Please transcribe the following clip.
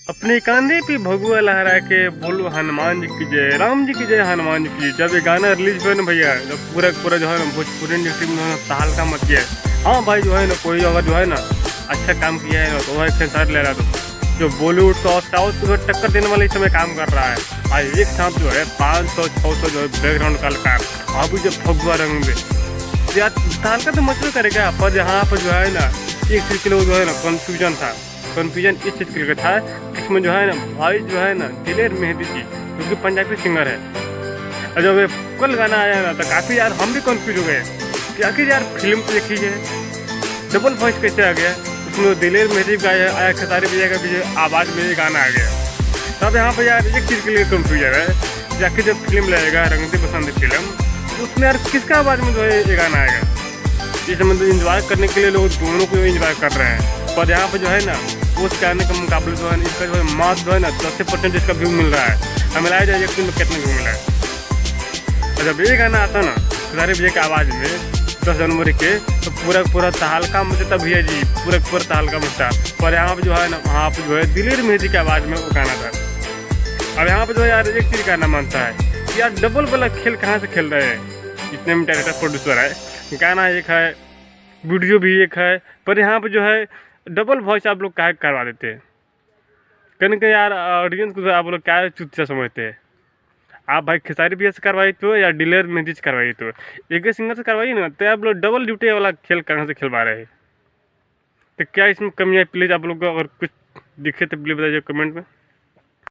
अपने कांधे पे भगुआ लहरा के बोलो हनुमान जी की जय, राम जी की जय, हनुमान जी की जय। जब ये गाना रिलीज हुआ ना भैया, जब पूरा पूरा जो है ना भोजपुरी इंडस्ट्री में तहलका मच गया है। हाँ भाई, जो है ना कोई अगर जो है ना अच्छा काम किया है ना तो वह खेसारी ले रहा तो जो बॉलीवुड तो साउथ को टक्कर देने वाले इस समय काम कर रहा है। आज एक साथ जो है 500-600 जो है बैकग्राउंड कलाकार अभी जब भगुआ रंग में यार तहलका तो मचबे करेगा। पर यहाँ पर जो है ना एक चीज़ के लिए जो है ना कन्फ्यूजन था। कन्फ्यूजन इस चीज़ के लिए था, इसमें जो है ना भाई जो है ना दिलेर मेहंदी जी जो कि पंजाबी सिंगर है। और जब ये कल गाना आया ना तो काफ़ी यार हम भी कन्फ्यूज हो गए कि आखिर यार फिल्म तो देखी है, डबल वॉइस कैसे आ गया। उसमें दिलेर मेहंदी गाया आया, खेसारी भैया का भी आवाज़ में ये गाना आ गया। तब यहाँ पर यार एक चीज़ के लिए कन्फ्यूजन है, जाके जब फिल्म लगेगा रंगते पसंद फिल्म तो उसमें यार किसका आवाज़ में जो है ये गाना आएगा। इस मतलब इंजॉय करने के लिए लोग दोनों को इंजॉय कर रहे हैं। पर यहाँ पर जो है ना उस गाने के मुकाबले जो है इसका जो है मार्क्स जो है ना 10% इसका व्यू मिल रहा है। हमें लाया जाए एक दिन में कितना व्यू मिला है। और जब ये गाना आता ना खेसारी भैया की आवाज़ में 10 जनवरी के तो पूरा तहलका मचता भैया जी, पूरा तहलका मचता। पर यहाँ पर जो है ना वहाँ पर जो है दिलेर मेहंदी की आवाज़ में वो गाना था। अब यहाँ पर जो है यार एक चीज़ कहना मानता है कि यार डबल वाला खेल कहाँ से खेल रहे हैं। इतने में डायरेक्टर प्रोड्यूसर है, गाना एक है, वीडियो भी एक है, पर यहाँ पर जो है डबल वॉइस आप लोग क्या करवा देते हैं। कहीं कहीं यार ऑडियंस को आप लोग क्या चुतिया समझते हैं। आप भाई खेसारी भैया से करवाई तो या दिलेर मेहंदी से करवाई तो एक ही सिंगर से करवाइए ना, तो आप लोग डबल ड्यूटी वाला खेल कहाँ से खेलवा रहे हैं। तो क्या इसमें कमी है, प्लीज़ आप लोग को अगर कुछ दिखे तो प्लीज़ बताइए कमेंट में।